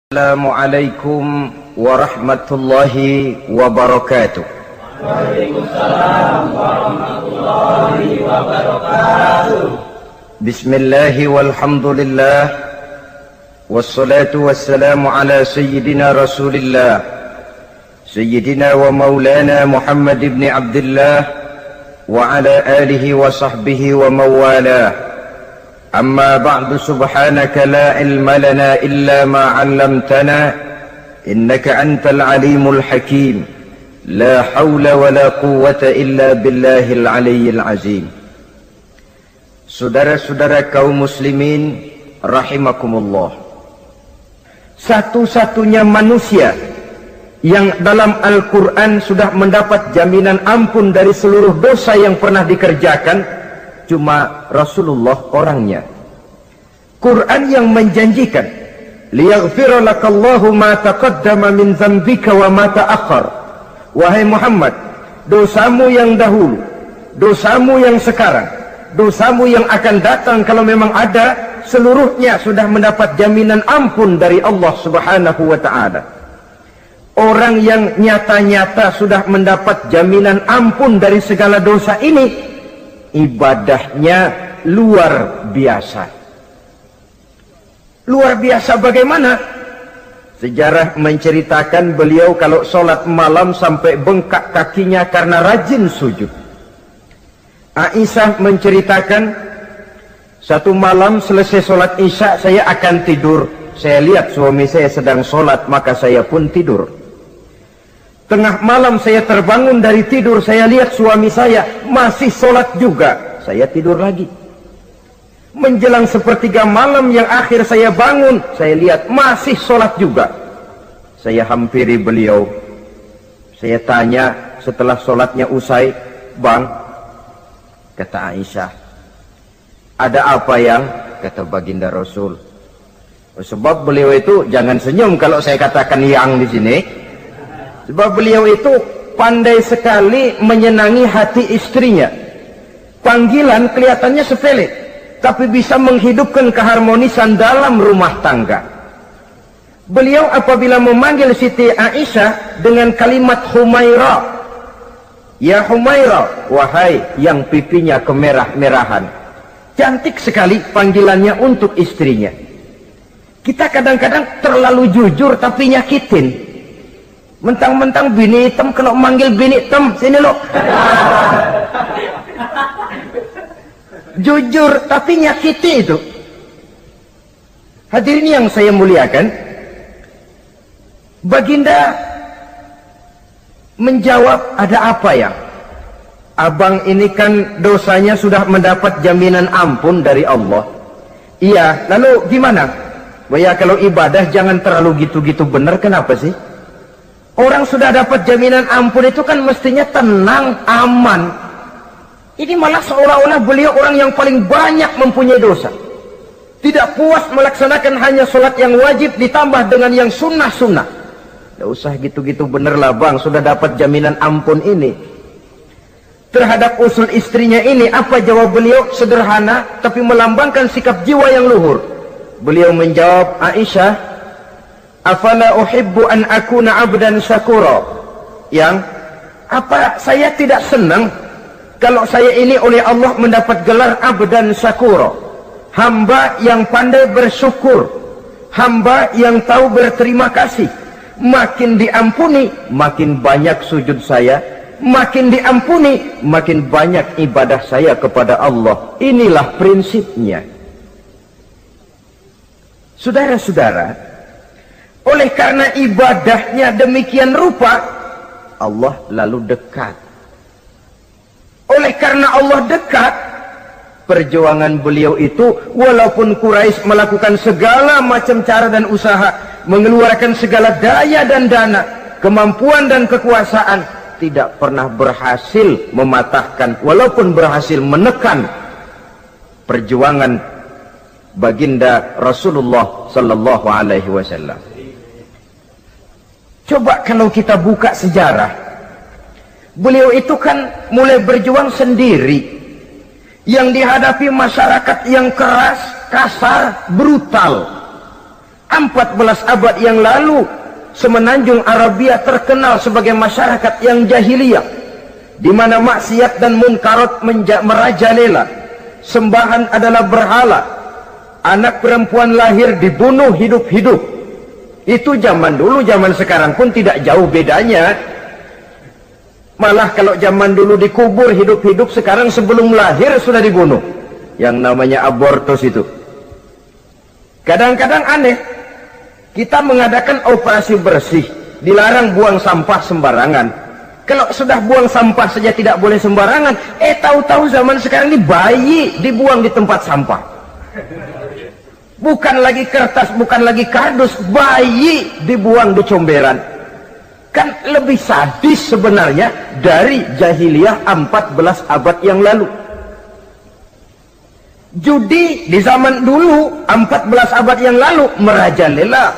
Assalamualaikum warahmatullahi wabarakatuh. Waalaikumsalam warahmatullahi wabarakatuh. Bismillahi walhamdulillah wassalatu wassalamu ala sayyidina rasulillah sayyidina wa maulana Muhammad ibn Abdullah wa ala alihi wa sahbihi wa mawalah. أما بعد سبحانك لا علم لنا إلا ما علمتنا إنك أنت العليم الحكيم لا حول ولا قوة إلا بالله العلي العظيم. Saudara-saudara kaum muslimin rahimakumullah, satu-satunya manusia yang dalam Al-Quran sudah mendapat jaminan ampun dari seluruh dosa yang pernah dikerjakan cuma Rasulullah orangnya. Quran yang menjanjikan liyaghfira lakallahu ma taqaddama min dzambika wa ma ta'akhkhar. Wahai Muhammad, dosamu yang dahulu, dosamu yang sekarang, dosamu yang akan datang kalau memang ada, seluruhnya sudah mendapat jaminan ampun dari Allah Subhanahu wa ta'ala. Orang yang nyata-nyata sudah mendapat jaminan ampun dari segala dosa ini, ibadahnya luar biasa. Luar biasa bagaimana? Sejarah menceritakan beliau kalau sholat malam sampai bengkak kakinya karena rajin sujud. Aisyah menceritakan, satu malam selesai sholat isya saya akan tidur. Saya lihat suami saya sedang sholat, maka saya pun tidur. Tengah malam saya terbangun dari tidur, saya lihat suami saya masih sholat juga. Saya tidur lagi. Menjelang sepertiga malam yang akhir saya bangun, saya lihat masih sholat juga. Saya hampiri beliau. Saya tanya setelah sholatnya usai, "Bang," kata Aisyah, "ada apa yang?" Kata baginda Rasul. Sebab beliau itu, jangan senyum kalau saya katakan yang di sini. Sebab beliau itu pandai sekali menyenangi hati istrinya. Panggilan kelihatannya sepele, tapi bisa menghidupkan keharmonisan dalam rumah tangga. Beliau apabila memanggil Siti Aisyah dengan kalimat Humaira, "Ya Humaira," wahai yang pipinya kemerah-merahan. Cantik sekali panggilannya untuk istrinya. Kita kadang-kadang terlalu jujur tapi nyakitin. Mentang-mentang bini hitam, kalau manggil bini hitam, sini lo. Jujur tapi nyakiti itu. Hadirin yang saya muliakan, baginda menjawab, "Ada apa ya? Abang ini kan dosanya sudah mendapat jaminan ampun dari Allah." "Iya, lalu gimana?" "Ya kalau ibadah jangan terlalu gitu-gitu benar, kenapa sih? Orang sudah dapat jaminan ampun itu kan mestinya tenang, aman. Ini malah seolah-olah beliau orang yang paling banyak mempunyai dosa. Tidak puas melaksanakan hanya sholat yang wajib ditambah dengan yang sunnah-sunnah. Tidak usah gitu-gitu bener lah bang, sudah dapat jaminan ampun ini." Terhadap usul istrinya ini, apa jawab beliau? Sederhana, tapi melambangkan sikap jiwa yang luhur. Beliau menjawab, "Aisyah, afala uhibbu an akuna abdan syakura." Yang, apa saya tidak senang kalau saya ini oleh Allah mendapat gelar abdan syakura, hamba yang pandai bersyukur, hamba yang tahu berterima kasih. Makin diampuni, makin banyak sujud saya. Makin diampuni, makin banyak ibadah saya kepada Allah. Inilah prinsipnya. Saudara-saudara, oleh karena ibadahnya demikian rupa, Allah lalu dekat. Oleh karena Allah dekat, perjuangan beliau itu, walaupun Quraisy melakukan segala macam cara dan usaha, mengeluarkan segala daya dan dana, kemampuan dan kekuasaan, tidak pernah berhasil mematahkan, walaupun berhasil menekan perjuangan baginda Rasulullah sallallahu alaihi wasallam. Coba kalau kita buka sejarah, beliau itu kan mulai berjuang sendiri, yang dihadapi masyarakat yang keras, kasar, brutal. 14 abad yang lalu, semenanjung Arabia terkenal sebagai masyarakat yang jahiliyah, di mana maksiat dan munkarat merajalela. Sembahan adalah berhala. Anak perempuan lahir dibunuh hidup-hidup. Itu zaman dulu, zaman sekarang pun tidak jauh bedanya. Malah kalau zaman dulu dikubur hidup-hidup, sekarang sebelum lahir sudah dibunuh. Yang namanya abortus itu. Kadang-kadang aneh, kita mengadakan operasi bersih, dilarang buang sampah sembarangan. Kalau sudah buang sampah saja tidak boleh sembarangan, tahu-tahu zaman sekarang ini bayi dibuang di tempat sampah. Bukan lagi kertas, bukan lagi kardus, bayi dibuang di comberan. Kan lebih sadis sebenarnya dari jahiliyah 14 abad yang lalu. Judi di zaman dulu 14 abad yang lalu merajalela,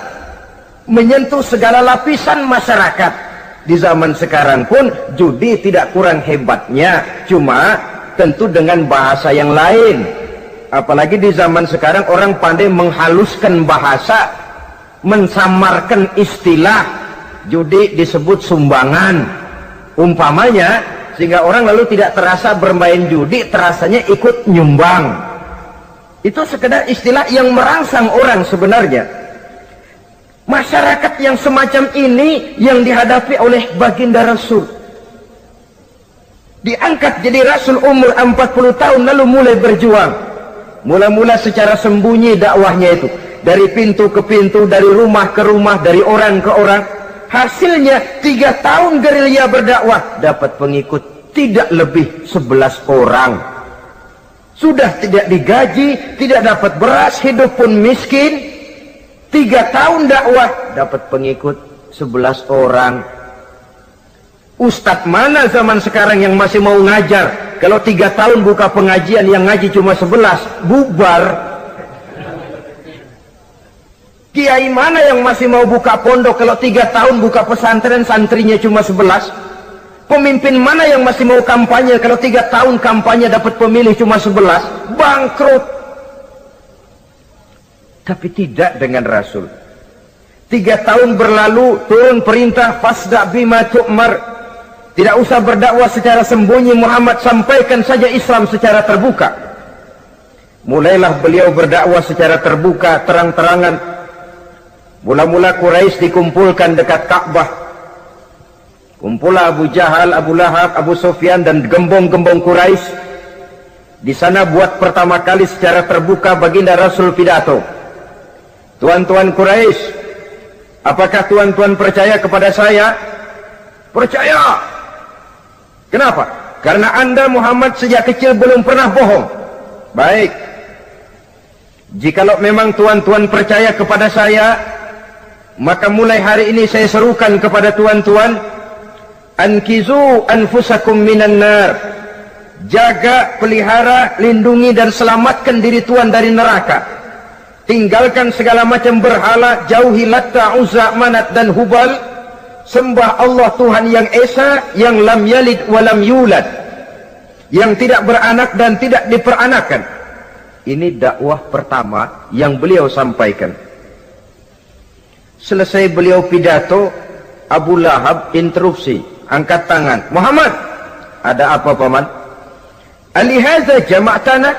menyentuh segala lapisan masyarakat. Di zaman sekarang pun judi tidak kurang hebatnya, cuma tentu dengan bahasa yang lain. Apalagi di zaman sekarang orang pandai menghaluskan bahasa, mensamarkan istilah. Judi disebut sumbangan umpamanya, sehingga orang lalu tidak terasa bermain judi, terasanya ikut nyumbang. Itu sekedar istilah yang merangsang orang sebenarnya. Masyarakat yang semacam ini yang dihadapi oleh baginda Rasul. Diangkat jadi Rasul umur 40 tahun lalu mulai berjuang. Mula-mula secara sembunyi dakwahnya itu. Dari pintu ke pintu, dari rumah ke rumah, dari orang ke orang. Hasilnya 3 tahun gerilya berdakwah, dapat pengikut tidak lebih 11 orang. Sudah tidak digaji, tidak dapat beras, hidup pun miskin. 3 tahun dakwah, dapat pengikut 11 orang. Ustadz mana zaman sekarang yang masih mau ngajar? Kalau 3 tahun buka pengajian, yang ngaji cuma 11, bubar. Kiai mana yang masih mau buka pondok? Kalau 3 tahun buka pesantren, santrinya cuma 11. Pemimpin mana yang masih mau kampanye? Kalau 3 tahun kampanye dapat pemilih cuma 11, bangkrut. Tapi tidak dengan Rasul. 3 tahun berlalu, turun perintah fasda bima tu'mar. Tidak usah berdakwah secara sembunyi, Muhammad sampaikan saja Islam secara terbuka. Mulailah beliau berdakwah secara terbuka, terang-terangan. Mula-mula Quraisy dikumpulkan dekat Ka'bah. Kumpulah Abu Jahal, Abu Lahab, Abu Sufyan dan gembong-gembong Quraisy. Di sana buat pertama kali secara terbuka baginda Rasul pidato. Tuan-tuan Quraisy, apakah tuan-tuan percaya kepada saya? Percaya. Kenapa? Karena Anda Muhammad sejak kecil belum pernah bohong. Baik. Jikalau memang tuan-tuan percaya kepada saya, maka mulai hari ini saya serukan kepada tuan-tuan, ankizu anfusakum minan nar. Jaga, pelihara, lindungi dan selamatkan diri tuan dari neraka. Tinggalkan segala macam berhala, jauhi Latta, Uzza, Manat dan Hubal. Sembah Allah Tuhan yang Esa, yang lam yalid walam yulad, yang tidak beranak dan tidak diperanakan. Ini dakwah pertama yang beliau sampaikan. Selesai beliau pidato, Abu Lahab interupsi, angkat tangan. Muhammad, ada apa paman? Alihaza jama'tana,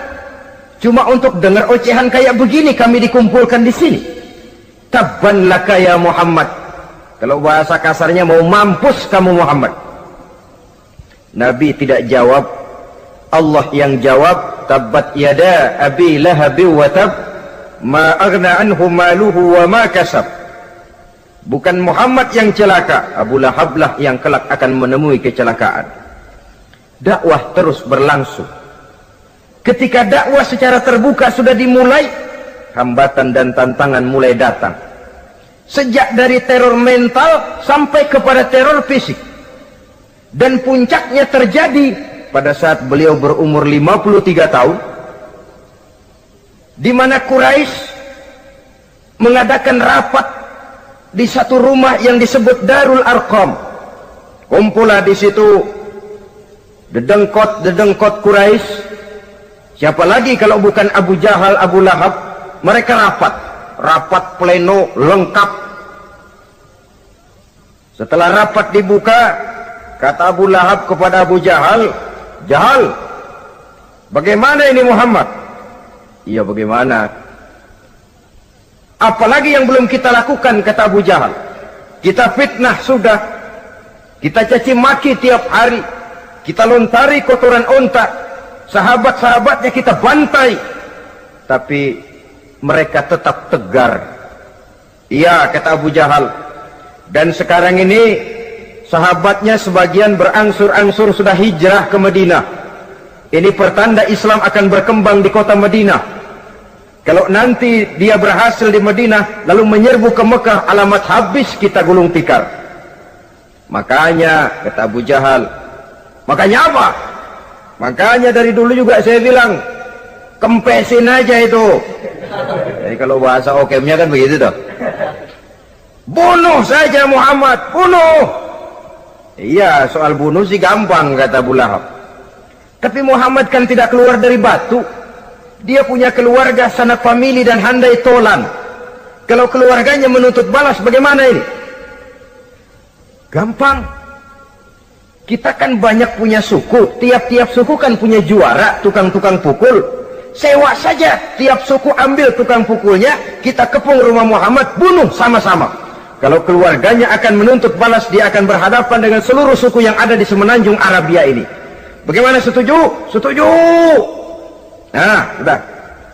cuma untuk dengar ocehan kayak begini kami dikumpulkan di sini. Tabban laka ya Muhammad. Kalau bahasa kasarnya, mau mampus kamu Muhammad. Nabi tidak jawab, Allah yang jawab. Tabbat yada abi lahabi wa tab, ma aghna anhu maluhu wa ma kasab. Bukan Muhammad yang celaka, Abu Lahab lah yang kelak akan menemui kecelakaan. Dakwah terus berlangsung. Ketika dakwah secara terbuka sudah dimulai, hambatan dan tantangan mulai datang. Sejak dari teror mental sampai kepada teror fisik. Dan puncaknya terjadi pada saat beliau berumur 53 tahun, di mana Quraisy mengadakan rapat di satu rumah yang disebut Darul Arqam. Kumpulah di situ dedengkot Quraisy. Siapa lagi kalau bukan Abu Jahal, Abu Lahab? Mereka rapat. rapat pleno lengkap. Setelah rapat dibuka, kata Abu Lahab kepada Abu Jahal, "Jahal, bagaimana ini Muhammad?" "Iya, bagaimana? Apalagi yang belum kita lakukan," kata Abu Jahal. "Kita fitnah sudah, kita caci maki tiap hari, kita lontari kotoran onta, sahabat-sahabatnya kita bantai, tapi mereka tetap tegar." "Iya," kata Abu Jahal, "dan sekarang ini sahabatnya sebagian berangsur-angsur sudah hijrah ke Madinah. Ini pertanda Islam akan berkembang di kota Madinah. Kalau nanti dia berhasil di Madinah lalu menyerbu ke Mekah, alamat habis kita gulung tikar." "Makanya," kata Abu Jahal, "makanya apa? Makanya dari dulu juga saya bilang, kempesin aja itu." Jadi kalau bahasa okemnya kan begitu toh. "Bunuh saja Muhammad, bunuh." "Iya, soal bunuh sih gampang," kata Abu Lahab. "Tapi Muhammad kan tidak keluar dari batu. Dia punya keluarga, sanak famili dan handai tolan. Kalau keluarganya menuntut balas, bagaimana ini?" "Gampang. Kita kan banyak punya suku. Tiap-tiap suku kan punya juara, tukang-tukang pukul. Sewa saja, tiap suku ambil tukang pukulnya, kita kepung rumah Muhammad, bunuh sama-sama. Kalau keluarganya akan menuntut balas, dia akan berhadapan dengan seluruh suku yang ada di semenanjung Arabia ini. Bagaimana, setuju?" "Setuju." "Nah, sudah.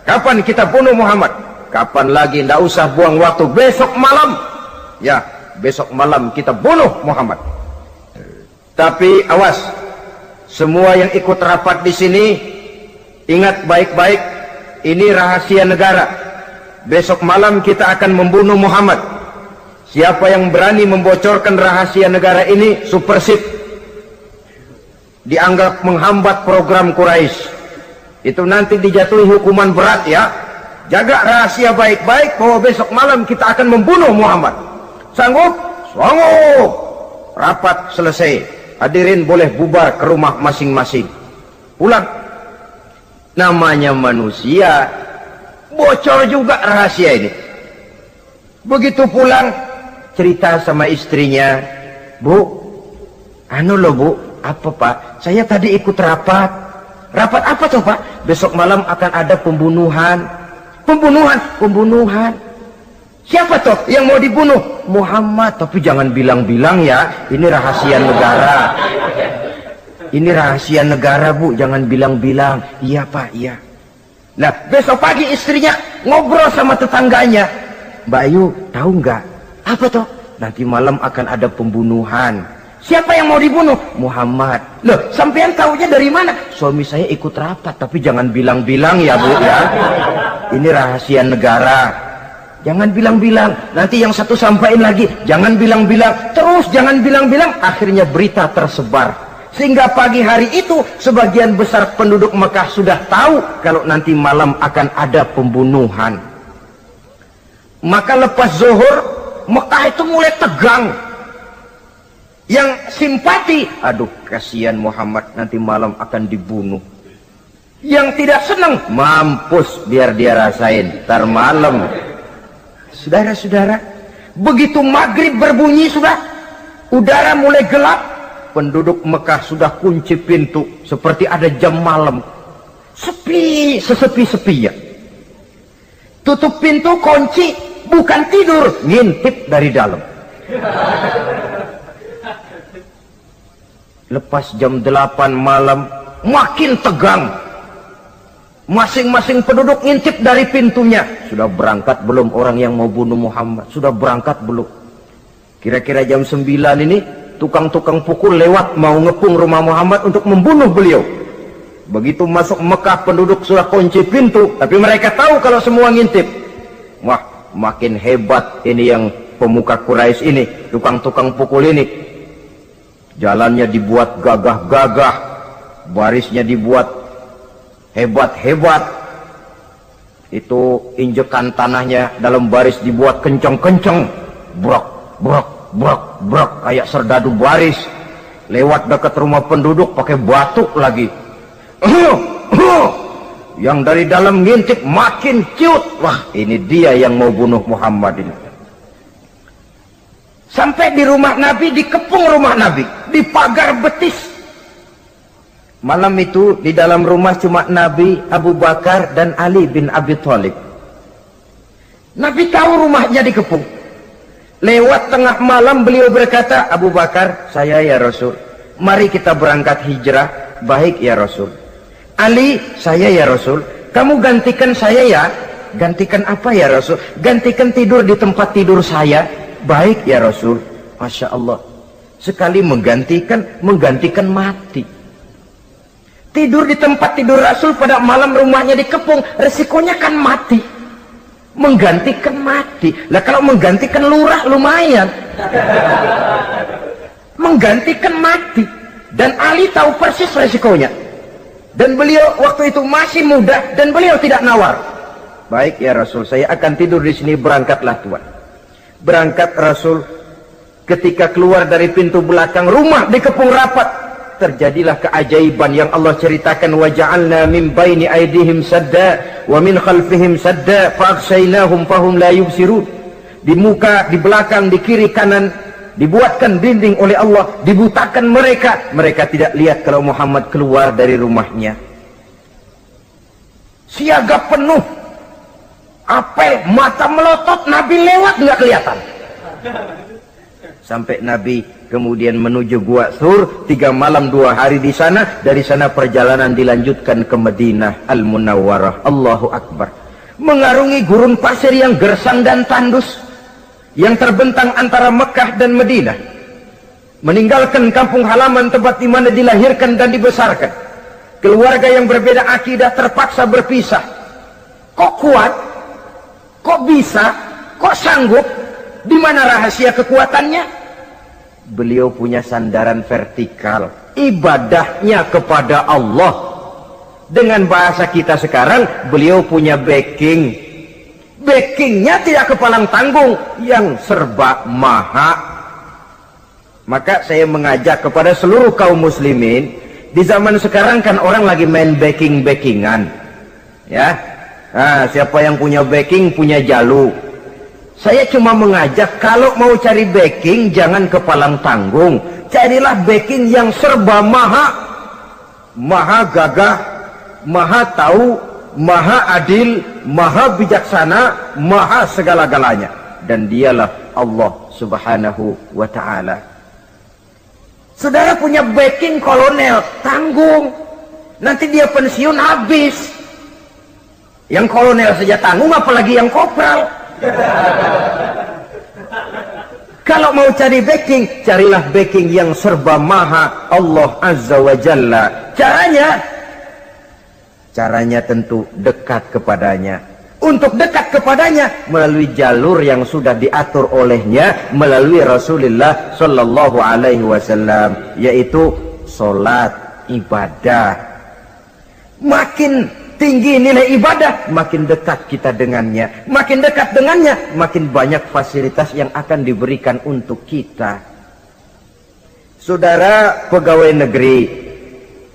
Kapan kita bunuh Muhammad?" "Kapan lagi? Tidak usah buang waktu. Besok malam." "Ya, besok malam kita bunuh Muhammad. Tapi awas, semua yang ikut rapat di sini, ingat baik-baik, ini rahasia negara. Besok malam kita akan membunuh Muhammad. Siapa yang berani membocorkan rahasia negara ini, supersip, dianggap menghambat program Quraisy. Itu nanti dijatuhi hukuman berat ya. Jaga rahasia baik-baik bahwa besok malam kita akan membunuh Muhammad. Sanggup?" "Sanggup." Rapat selesai. Hadirin boleh bubar ke rumah masing-masing. Pulang. Namanya manusia, bocor juga rahasia ini. Begitu pulang, cerita sama istrinya, "Bu, anu loh Bu." "Apa Pak?" "Saya tadi ikut rapat." "Rapat apa tuh Pak?" "Besok malam akan ada pembunuhan." "Pembunuhan?" "Pembunuhan." "Siapa toh yang mau dibunuh?" "Muhammad." "Tapi jangan bilang-bilang ya, ini rahasia negara." "Ini rahasia negara Bu, jangan bilang-bilang." "Iya Pak, iya." Nah, besok pagi istrinya ngobrol sama tetangganya, "Mbak Ayu, tahu nggak?" "Apa toh?" "Nanti malam akan ada pembunuhan." "Siapa yang mau dibunuh?" "Muhammad." "Loh, sampean tahunya dari mana?" "Suami saya ikut rapat." "Tapi jangan bilang-bilang ya Bu ya. Ini rahasia negara. Jangan bilang-bilang. Nanti yang satu sampaikan lagi, jangan bilang-bilang. Terus jangan bilang-bilang. Akhirnya berita tersebar. Sehingga pagi hari itu sebagian besar penduduk Mekah sudah tahu kalau nanti malam akan ada pembunuhan. Maka lepas zuhur, Mekah itu mulai tegang. Yang simpati, "Aduh, kasihan Muhammad, nanti malam akan dibunuh." Yang tidak senang, "Mampus, biar dia rasain, ntar malam." Saudara-saudara, begitu maghrib berbunyi sudah, udara mulai gelap, penduduk Mekah sudah kunci pintu seperti ada jam malam. Sepi, sesepi-sepinya. Tutup pintu, kunci, bukan tidur, ngintip dari dalam. Lepas jam 8 malam, makin tegang. Masing-masing penduduk ngintip dari pintunya. Sudah berangkat belum orang yang mau bunuh Muhammad? Sudah berangkat belum? Kira-kira jam 9 ini, tukang-tukang pukul lewat mau ngepung rumah Muhammad untuk membunuh beliau. Begitu masuk Mekah, penduduk sudah kunci pintu, tapi mereka tahu kalau semua ngintip. Wah, makin hebat ini yang pemuka Quraisy ini, tukang-tukang pukul ini. Jalannya dibuat gagah-gagah, barisnya dibuat hebat-hebat. Itu injekan tanahnya dalam baris dibuat kenceng-kenceng, brok, brok, brok, brok, kayak serdadu baris. Lewat dekat rumah penduduk pakai batuk lagi. Yang dari dalam ngintip makin ciut. Wah, ini dia yang mau bunuh Muhammad ini. Sampai di rumah Nabi, dikepung rumah Nabi, di pagar betis. Malam itu di dalam rumah cuma Nabi, Abu Bakar dan Ali bin Abi Thalib. Nabi tahu rumahnya dikepung. Lewat tengah malam beliau berkata, Abu Bakar, saya ya Rasul, mari kita berangkat hijrah. Baik ya Rasul. Ali, saya ya Rasul, kamu gantikan saya ya. Gantikan apa ya Rasul? Gantikan tidur di tempat tidur saya. Baik ya Rasul. Masya Allah, sekali menggantikan mati. Tidur di tempat tidur Rasul pada malam rumahnya dikepung, resikonya kan mati. Menggantikan mati. Lah kalau menggantikan lurah lumayan. Menggantikan mati. Dan Ali tahu persis resikonya. Dan beliau waktu itu masih muda dan beliau tidak nawar. Baik ya Rasul, saya akan tidur di sini, berangkatlah Tuhan. Berangkat Rasul, ketika keluar dari pintu belakang rumah dikepung rapat, terjadilah keajaiban yang Allah ceritakan, wa ja'alna min baini aydihim sadda wa min khalfihim sadda fa aghshaynahum fahum la yubsirun. Di muka, di belakang, di kiri kanan dibuatkan dinding oleh Allah, dibutakan mereka tidak lihat kalau Muhammad keluar dari rumahnya. Siaga penuh, apel, mata melotot, Nabi lewat nggak kelihatan. Sampai Nabi kemudian menuju Gua Thur, 3 malam 2 hari di sana. Dari sana perjalanan dilanjutkan ke Madinah Al-Munawwarah. Allahu Akbar. Mengarungi gurun pasir yang gersang dan tandus, yang terbentang antara Mekah dan Madinah, meninggalkan kampung halaman tempat di mana dilahirkan dan dibesarkan. Keluarga yang berbeda akidah terpaksa berpisah. Kok kuat? Kok bisa? Kok sanggup? Di mana rahasia kekuatannya? Beliau punya sandaran vertikal, ibadahnya kepada Allah. Dengan bahasa kita sekarang, beliau punya backing. Backingnya tidak kepalang tanggung, yang serba maha. Maka saya mengajak kepada seluruh kaum muslimin, di zaman sekarang kan orang lagi main backingan, ya. Nah, siapa yang punya backing punya jalu. Saya cuma mengajak, kalau mau cari backing jangan kepalang tanggung, carilah backing yang serba maha. Maha gagah, maha tahu, maha adil, maha bijaksana, maha segala-galanya. Dan dialah Allah subhanahu wa ta'ala. Saudara punya backing kolonel, tanggung. Nanti dia pensiun habis. Yang kolonel saja tanggung, apalagi yang kopral. Kalau mau cari backing, carilah backing yang serba maha, Allah azza wa jalla. Caranya tentu dekat kepadanya. Untuk dekat kepadanya melalui jalur yang sudah diatur olehnya, melalui Rasulullah sallallahu alaihi wasallam, yaitu salat, ibadah. Makin tinggi nilai ibadah, makin dekat kita dengannya. Makin dekat dengannya, makin banyak fasilitas yang akan diberikan untuk kita. Saudara pegawai negeri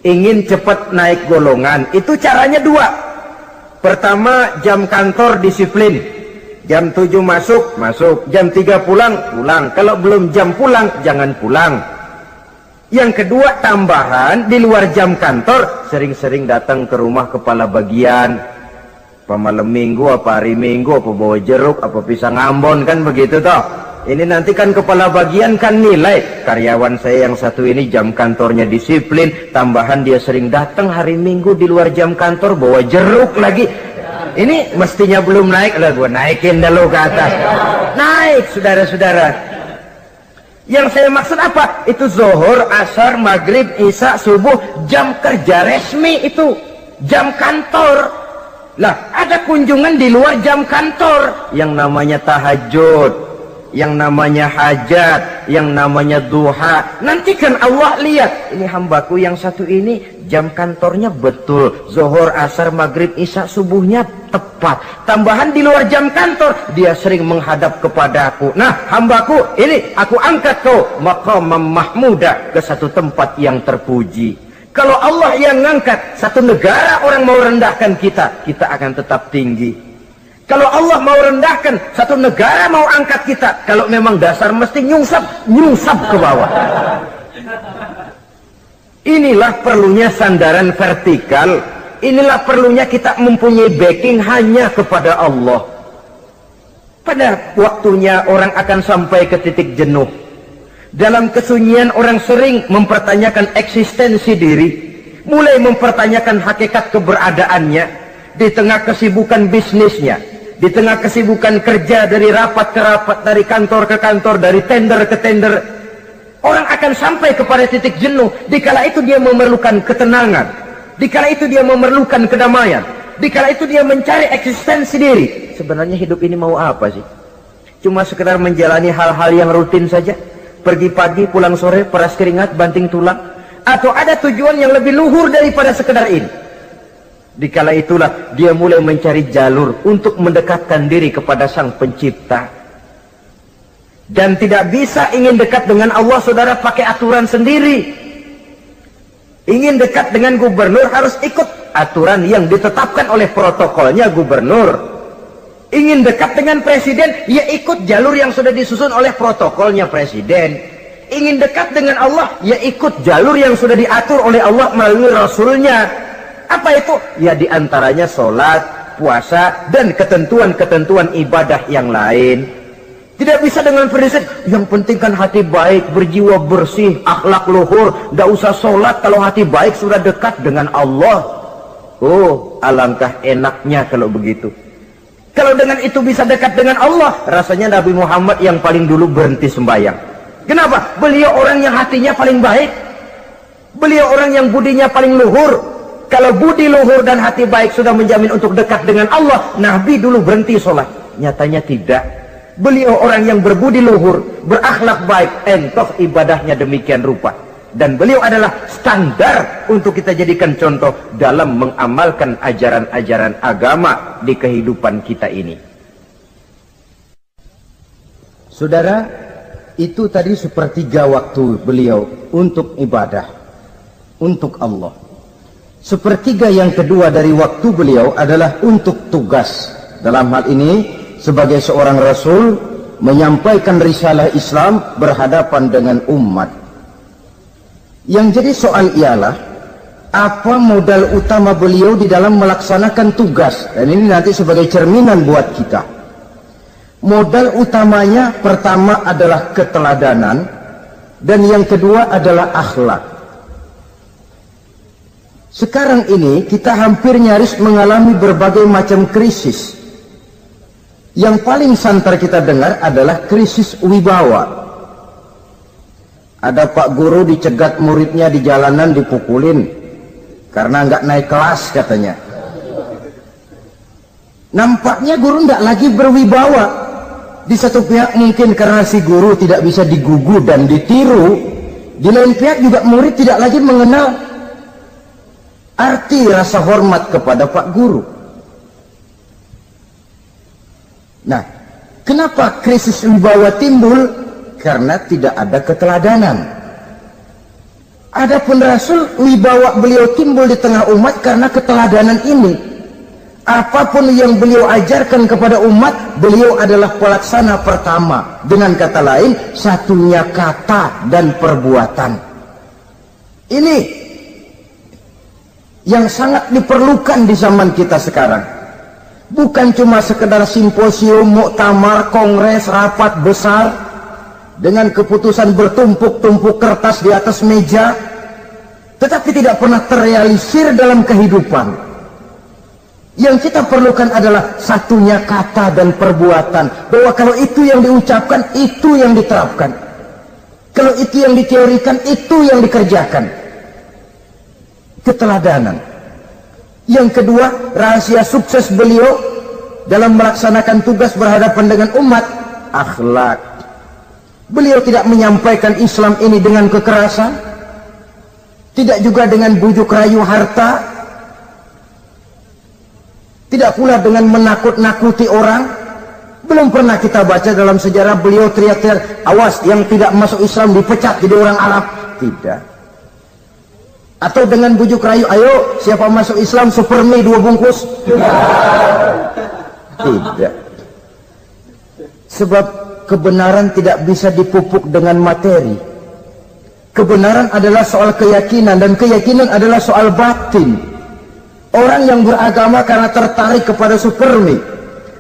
ingin cepat naik golongan, itu caranya 2. Pertama, jam kantor disiplin. Jam 7 masuk, jam 3 pulang. Kalau belum jam pulang, jangan pulang. Yang kedua, tambahan, di luar jam kantor sering-sering datang ke rumah kepala bagian. Apa malam minggu, apa hari minggu, apa bawa jeruk, apa pisang Ambon, kan begitu toh. Ini nanti kan kepala bagian kan nilai, karyawan saya yang satu ini jam kantornya disiplin, tambahan dia sering datang hari minggu di luar jam kantor bawa jeruk lagi. Ini mestinya belum naik, lah gua naikin dulu ke atas. Naik, saudara-saudara. Yang saya maksud apa? Itu zuhur, asar, maghrib, isya, subuh, jam kerja resmi itu, jam kantor. Lah, ada kunjungan di luar jam kantor, yang namanya tahajud, yang namanya hajat, yang namanya duha. Nanti kan Allah lihat, ini hambaku yang satu ini jam kantornya betul, zuhur, asar, maghrib, isya, subuhnya tepat. Tambahan di luar jam kantor, dia sering menghadap kepadaku. Nah, hambaku ini aku angkat kau maqamam mahmuda, ke satu tempat yang terpuji. Kalau Allah yang ngangkat, satu negara orang mau rendahkan kita, kita akan tetap tinggi. Kalau Allah mau rendahkan, satu negara mau angkat kita, kalau memang dasar mesti nyungsap ke bawah. Inilah perlunya sandaran vertikal. Inilah perlunya kita mempunyai backing hanya kepada Allah. Pada waktunya orang akan sampai ke titik jenuh. Dalam kesunyian orang sering mempertanyakan eksistensi diri, mulai mempertanyakan hakikat keberadaannya di tengah kesibukan bisnisnya, di tengah kesibukan kerja dari rapat ke rapat, dari kantor ke kantor, dari tender ke tender. Orang akan sampai kepada titik jenuh. Dikala itu dia memerlukan ketenangan, dikala itu dia memerlukan kedamaian, dikala itu dia mencari eksistensi diri. Sebenarnya hidup ini mau apa sih? Cuma sekedar menjalani hal-hal yang rutin saja? Pergi pagi, pulang sore, peras keringat, banting tulang? Atau ada tujuan yang lebih luhur daripada sekedar ini? Dikala itulah dia mulai mencari jalur untuk mendekatkan diri kepada Sang Pencipta. Dan tidak bisa ingin dekat dengan Allah, saudara, pakai aturan sendiri. Ingin dekat dengan gubernur harus ikut aturan yang ditetapkan oleh protokolnya gubernur. Ingin dekat dengan presiden, ya ikut jalur yang sudah disusun oleh protokolnya presiden. Ingin dekat dengan Allah, ya ikut jalur yang sudah diatur oleh Allah melalui Rasulnya. Apa itu? Ya diantaranya sholat, puasa, dan ketentuan-ketentuan ibadah yang lain. Tidak bisa dengan prinsip, yang penting kan hati baik, berjiwa bersih, akhlak luhur, gak usah sholat kalau hati baik sudah dekat dengan Allah. Oh, alangkah enaknya kalau begitu. Kalau dengan itu bisa dekat dengan Allah, rasanya Nabi Muhammad yang paling dulu berhenti sembahyang. Kenapa? Beliau orang yang hatinya paling baik. Beliau orang yang budinya paling luhur. Kalau budi luhur dan hati baik sudah menjamin untuk dekat dengan Allah, Nabi dulu berhenti sholat. Nyatanya tidak. Beliau orang yang berbudi luhur, berakhlak baik, entoh ibadahnya demikian rupa. Dan beliau adalah standar untuk kita jadikan contoh dalam mengamalkan ajaran-ajaran agama di kehidupan kita ini. Saudara, itu tadi sepertiga waktu beliau untuk ibadah, untuk Allah. Sepertiga yang kedua dari waktu beliau adalah untuk tugas. Dalam hal ini, sebagai seorang Rasul, menyampaikan risalah Islam berhadapan dengan umat. Yang jadi soal ialah, apa modal utama beliau di dalam melaksanakan tugas? Dan ini nanti sebagai cerminan buat kita. Modal utamanya pertama adalah keteladanan, dan yang kedua adalah akhlak. Sekarang ini kita hampir nyaris mengalami berbagai macam krisis. Yang paling santer kita dengar adalah krisis wibawa. Ada pak guru dicegat muridnya di jalanan, dipukulin karena nggak naik kelas katanya. Nampaknya guru nggak lagi berwibawa. Di satu pihak mungkin karena si guru tidak bisa digugu dan ditiru. Di lain pihak juga murid tidak lagi mengenal arti rasa hormat kepada pak guru. Nah, kenapa krisis wibawa timbul? Karena tidak ada keteladanan. Adapun Rasul, wibawa beliau timbul di tengah umat karena keteladanan ini. Apapun yang beliau ajarkan kepada umat, beliau adalah pelaksana pertama. Dengan kata lain, satunya kata dan perbuatan. Ini yang sangat diperlukan di zaman kita sekarang. Bukan cuma sekedar simposium, muktamar, kongres, rapat besar dengan keputusan bertumpuk-tumpuk kertas di atas meja, tetapi tidak pernah terrealisir dalam kehidupan. Yang kita perlukan adalah satunya kata dan perbuatan, bahwa kalau itu yang diucapkan, itu yang diterapkan. Kalau itu yang diteorikan, itu yang dikerjakan. Keteladanan. Yang kedua, rahasia sukses beliau dalam melaksanakan tugas berhadapan dengan umat, akhlak. Beliau tidak menyampaikan Islam ini dengan kekerasan, tidak juga dengan bujuk rayu harta, tidak pula dengan menakut-nakuti orang. Belum pernah kita baca dalam sejarah beliau teriak-teriak, awas yang tidak masuk Islam dipecat jadi orang Arab. Tidak. Atau dengan bujuk rayu, ayo siapa masuk Islam super mie 2 bungkus? Tidak. Sebab kebenaran tidak bisa dipupuk dengan materi. Kebenaran adalah soal keyakinan, dan keyakinan adalah soal batin. Orang yang beragama karena tertarik kepada super mie,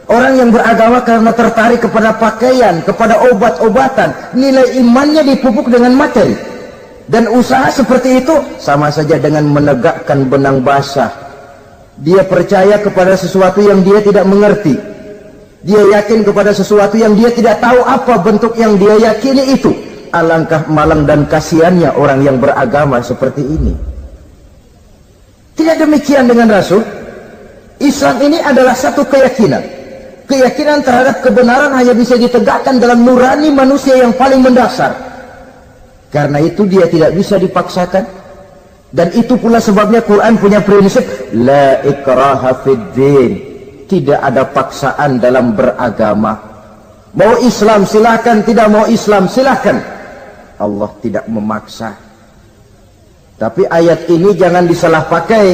orang yang beragama karena tertarik kepada pakaian, kepada obat-obatan, nilai imannya dipupuk dengan materi. Dan usaha seperti itu sama saja dengan menegakkan benang basah. Dia percaya kepada sesuatu yang dia tidak mengerti. Dia yakin kepada sesuatu yang dia tidak tahu apa bentuk yang dia yakini itu. Alangkah malang dan kasihannya orang yang beragama seperti ini. Tidak demikian dengan Rasul. Islam ini adalah satu keyakinan. Keyakinan terhadap kebenaran hanya bisa ditegakkan dalam nurani manusia yang paling mendasar. Karena itu dia tidak bisa dipaksakan. Dan itu pula sebabnya Quran punya prinsip la ikraha fid din. Tidak ada paksaan dalam beragama. Mau Islam silahkan, tidak mau Islam silahkan. Allah tidak memaksa. Tapi ayat ini jangan disalah pakai.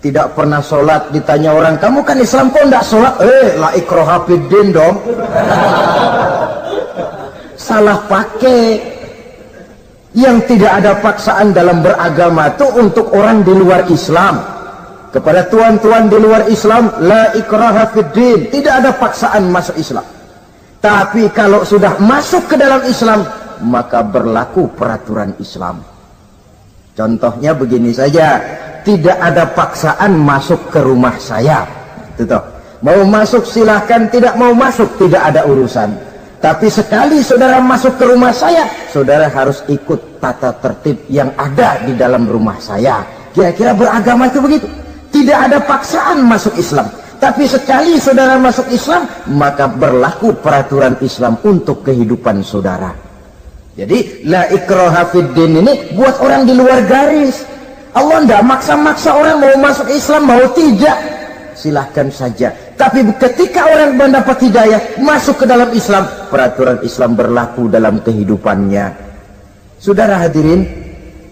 Tidak pernah sholat, ditanya orang, kamu kan Islam kok enggak sholat? La ikraha fid din dong. Salah pakai. Yang tidak ada paksaan dalam beragama itu untuk orang di luar Islam. Kepada tuan-tuan di luar Islam, la ikraha fid din, tidak ada paksaan masuk Islam. Tapi kalau sudah masuk ke dalam Islam, maka berlaku peraturan Islam. Contohnya begini saja, tidak ada paksaan masuk ke rumah saya. Itu toh. Mau masuk silahkan, tidak mau masuk tidak ada urusan. Tapi sekali saudara masuk ke rumah saya, saudara harus ikut tata tertib yang ada di dalam rumah saya. Kira-kira beragama itu begitu. Tidak ada paksaan masuk Islam. Tapi sekali saudara masuk Islam, maka berlaku peraturan Islam untuk kehidupan saudara. Jadi la ikraha fid din ini buat orang di luar garis. Allah tidak maksa-maksa orang mau masuk Islam mau tidak. Silahkan saja. Tapi ketika orang mendapat hidayah masuk ke dalam Islam, peraturan Islam berlaku dalam kehidupannya. Saudara hadirin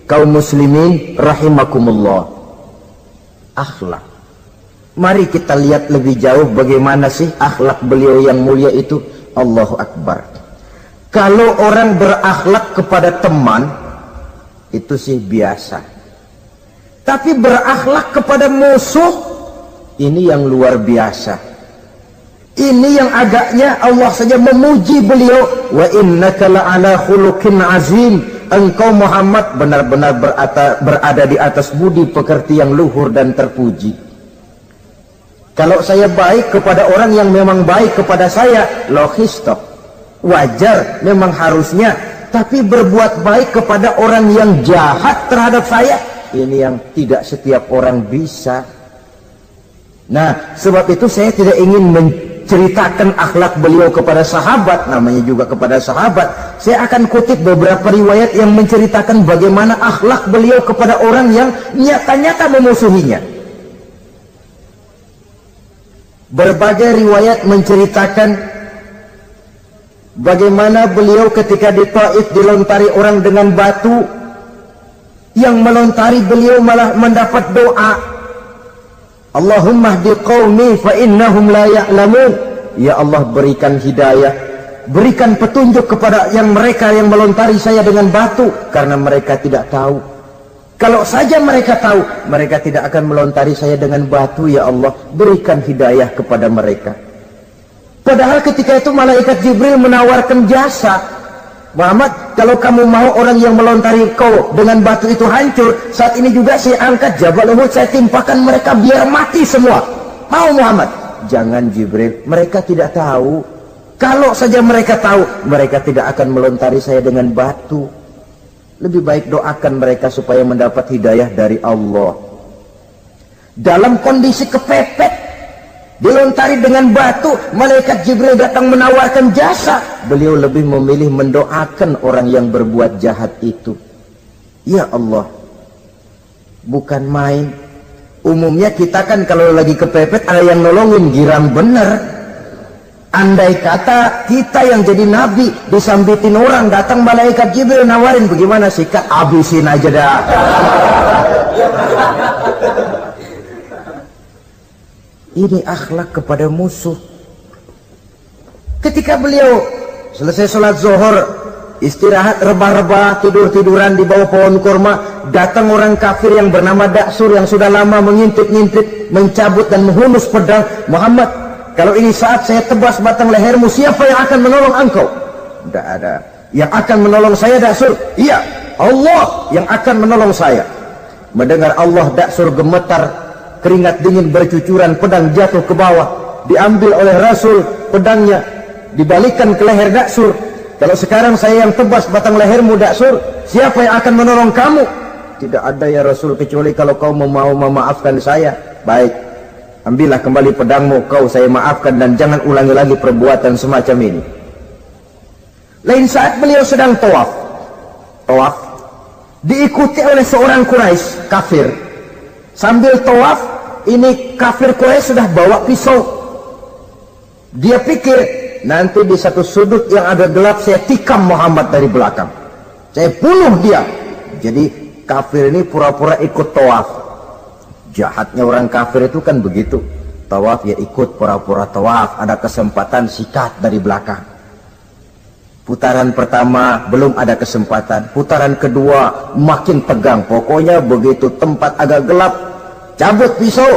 kaum muslimin rahimakumullah. Akhlak. Mari kita lihat lebih jauh bagaimana sih akhlak beliau yang mulia itu. Allahu Akbar. Kalau orang berakhlak kepada teman itu sih biasa. Tapi berakhlak kepada musuh ini yang luar biasa. Ini yang agaknya Allah saja memuji beliau. Wa innaka la'ala khuluqin azim. Engkau Muhammad benar-benar berada di atas budi pekerti yang luhur dan terpuji. Kalau saya baik kepada orang yang memang baik kepada saya, logis toh, wajar, memang harusnya. Tapi berbuat baik kepada orang yang jahat terhadap saya, ini yang tidak setiap orang bisa. Nah, sebab itu saya tidak ingin menceritakan akhlak beliau kepada sahabat, namanya juga kepada sahabat. Saya akan kutip beberapa riwayat yang menceritakan bagaimana akhlak beliau kepada orang yang nyata-nyata memusuhinya. Berbagai riwayat menceritakan bagaimana beliau ketika di Taif dilontari orang dengan batu, yang melontari beliau malah mendapat doa, Allahumma hdi qaumi fa innahum la ya'lamun. Ya Allah, berikan hidayah, berikan petunjuk kepada mereka yang melontari saya dengan batu, karena mereka tidak tahu. Kalau saja mereka tahu, mereka tidak akan melontari saya dengan batu. Ya Allah, berikan hidayah kepada mereka. Padahal ketika itu malaikat Jibril menawarkan jasa. Muhammad, kalau kamu mau orang yang melontari kau dengan batu itu hancur, saat ini juga saya angkat Jabal Uhud, saya timpakan mereka biar mati semua. Mau Muhammad? Jangan Jibril, mereka tidak tahu. Kalau saja mereka tahu, mereka tidak akan melontari saya dengan batu. Lebih baik doakan mereka supaya mendapat hidayah dari Allah. Dalam kondisi kepepet, dilontari dengan batu, malaikat Jibril datang menawarkan jasa. Beliau lebih memilih mendoakan orang yang berbuat jahat itu. Ya Allah, bukan main. Umumnya kita kan kalau lagi kepepet ada yang nolongin, girang bener. Andai kata kita yang jadi nabi disambitin orang, datang malaikat Jibril nawarin, bagaimana sikap? Abisin aja dah. Ini akhlak kepada musuh. Ketika beliau selesai sholat zuhur, istirahat rebah-rebah, tidur-tiduran di bawah pohon kurma, datang orang kafir yang bernama Daksur yang sudah lama mengintip-ngintip, mencabut dan menghunus pedang. Muhammad, kalau ini saat saya tebas batang lehermu, siapa yang akan menolong engkau? Tidak ada. Yang akan menolong saya Daksur? Iya, Allah yang akan menolong saya. Mendengar Allah, Daksur gemetar, keringat dingin bercucuran, pedang jatuh ke bawah, diambil oleh Rasul pedangnya, dibalikkan ke leher Daksur. Kalau sekarang saya yang tebas batang lehermu Daksur, siapa yang akan menolong kamu? Tidak ada ya Rasul, kecuali kalau kau mau memaafkan saya. Baik, ambillah kembali pedangmu, kau saya maafkan, dan jangan ulangi lagi perbuatan semacam ini. Lain saat beliau sedang tawaf, diikuti oleh seorang Quraisy kafir. Sambil tawaf, ini kafir Quraisy sudah bawa pisau. Dia pikir, nanti di satu sudut yang ada gelap saya tikam Muhammad dari belakang, saya bunuh dia. Jadi kafir ini pura-pura ikut tawaf. Jahatnya orang kafir itu kan begitu, tawaf ya ikut pura-pura tawaf, ada kesempatan sikat dari belakang. Putaran pertama belum ada kesempatan, putaran kedua makin tegang. Pokoknya begitu tempat agak gelap, cabut pisau,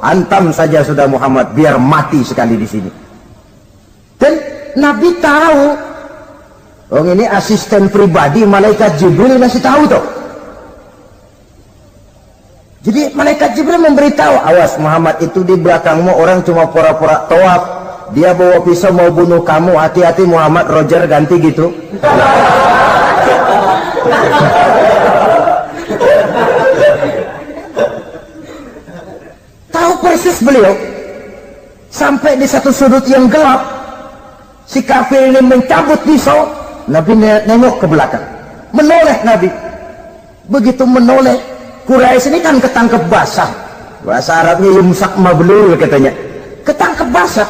hantam saja sudah Muhammad, biar mati sekali di sini. Dan Nabi tahu, oh ini asisten pribadi malaikat Jibril, masih tahu toh. Jadi malaikat Jibril memberitahu, awas Muhammad, itu di belakangmu orang cuma pura-pura tawaf, dia bawa pisau mau bunuh kamu, hati-hati Muhammad. Roger ganti gitu. Tahu persis beliau. Sampai di satu sudut yang gelap, si kafir ini mencabut pisau. Nabi nengok ke belakang, menoleh Nabi. Begitu menoleh, Quraisy ini kan ketangkep basah, bahasa Arabnya yumsak mablul katanya, ketangkep basah,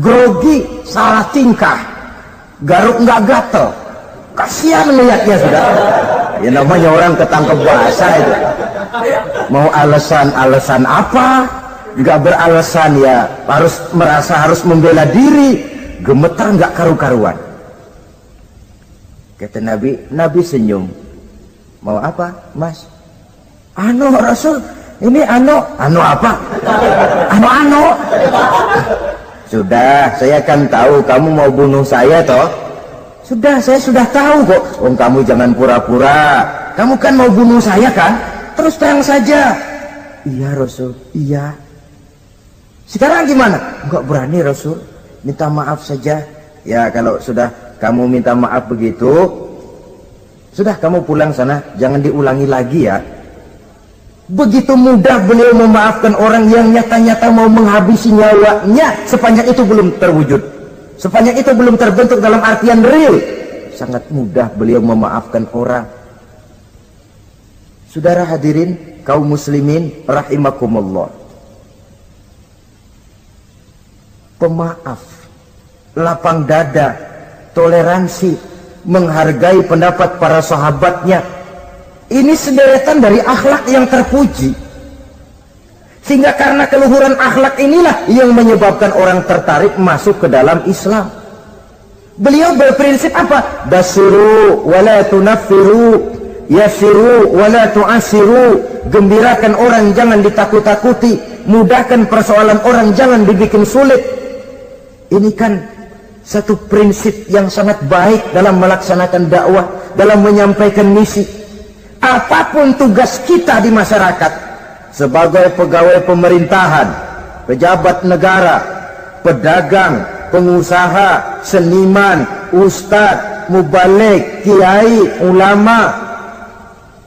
grogi, salah tingkah, garuk nggak gatel, kasihan melihatnya sudah. Ya namanya orang ketangkep basah itu, mau alasan apa? Nggak beralasan ya, harus merasa harus membela diri, gemetar nggak karu-karuan. Kata Nabi senyum. Mau apa, Mas? Anu Rasul, ini anu apa? Anu. Sudah, saya kan tahu kamu mau bunuh saya toh. Sudah, saya sudah tahu kok. Kamu jangan pura-pura. Kamu kan mau bunuh saya kan? Terus terang saja. Iya Rasul, iya. Sekarang gimana? Enggak berani Rasul. Minta maaf saja. Ya kalau sudah kamu minta maaf begitu, sudah kamu pulang sana, jangan diulangi lagi ya. Begitu mudah beliau memaafkan orang yang nyata-nyata mau menghabisi nyawanya, sepanjang itu belum terwujud, sepanjang itu belum terbentuk dalam artian real. Sangat mudah beliau memaafkan orang. Saudara hadirin kaum muslimin rahimakumullah, pemaaf, lapang dada, toleransi, menghargai pendapat para sahabatnya, ini sederetan dari akhlak yang terpuji. Sehingga karena keluhuran akhlak inilah yang menyebabkan orang tertarik masuk ke dalam Islam. Beliau berprinsip apa? Basiru wala tunaffiru, yasiru wala tu'asiru. Gembirakan orang, jangan ditakut-takuti. Mudahkan persoalan orang, jangan dibikin sulit. Ini kan satu prinsip yang sangat baik dalam melaksanakan dakwah, dalam menyampaikan misi. Apapun tugas kita di masyarakat, sebagai pegawai pemerintahan, pejabat negara, pedagang, pengusaha, seniman, ustadz, mubalik, kiai, ulama,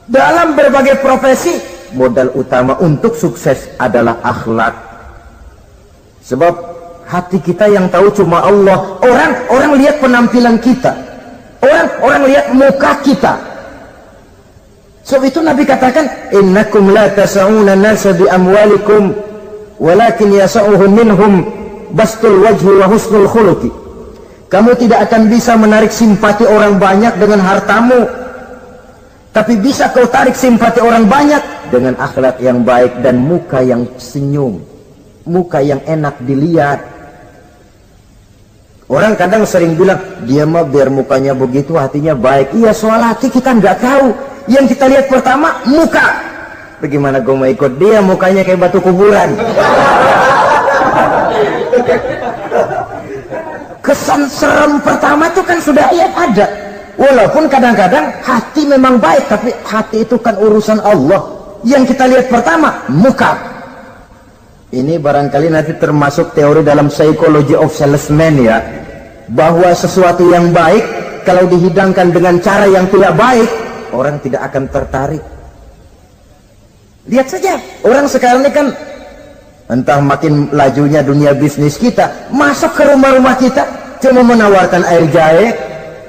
dalam berbagai profesi, modal utama untuk sukses adalah akhlak. Sebab hati kita yang tahu cuma Allah. Orang lihat penampilan kita, orang lihat muka kita. Sebab itu Nabi katakan, innakum la tas'una nasa bi amwalikum walakin yas'uhum minhum bastul wajhi wa husnul khuluqi. Kamu tidak akan bisa menarik simpati orang banyak dengan hartamu, tapi bisa kau tarik simpati orang banyak dengan akhlak yang baik dan muka yang senyum, muka yang enak dilihat. Orang kadang sering bilang, dia mah biar mukanya begitu hatinya baik. Iya, soal hati kita nggak tahu. Yang kita lihat pertama muka. Bagaimana gue mau ikut dia, mukanya kayak batu kuburan. Kesan serem pertama itu kan sudah ada. Walaupun kadang-kadang hati memang baik, tapi hati itu kan urusan Allah. Yang kita lihat pertama muka. Ini barangkali nanti termasuk teori dalam psychology of salesman ya, bahwa sesuatu yang baik kalau dihidangkan dengan cara yang tidak baik, orang tidak akan tertarik. Lihat saja, orang sekarang ini kan entah makin lajunya dunia bisnis kita, masuk ke rumah-rumah kita cuma menawarkan air jahe,